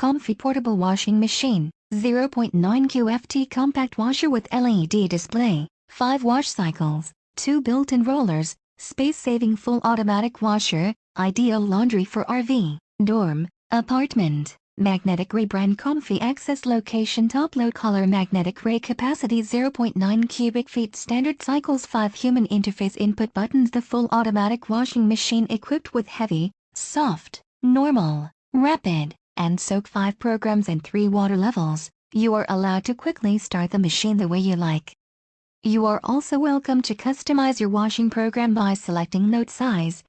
COMFEE Portable Washing Machine, 0.9 cu.ft Compact Washer with LED Display, 5 wash cycles, 2 built-in rollers, space-saving full automatic washer, ideal laundry for RV, dorm, apartment. Magnetic Ray brand COMFEE Access Location Top Load Color Magnetic Ray Capacity 0.9 cubic feet Standard Cycles 5 Human Interface Input Buttons. The full automatic washing machine equipped with heavy, soft, normal, rapid, and soak 5 programs and 3 water levels. You are allowed to quickly start the machine the way you like. You are also welcome to customize your washing program by selecting load size,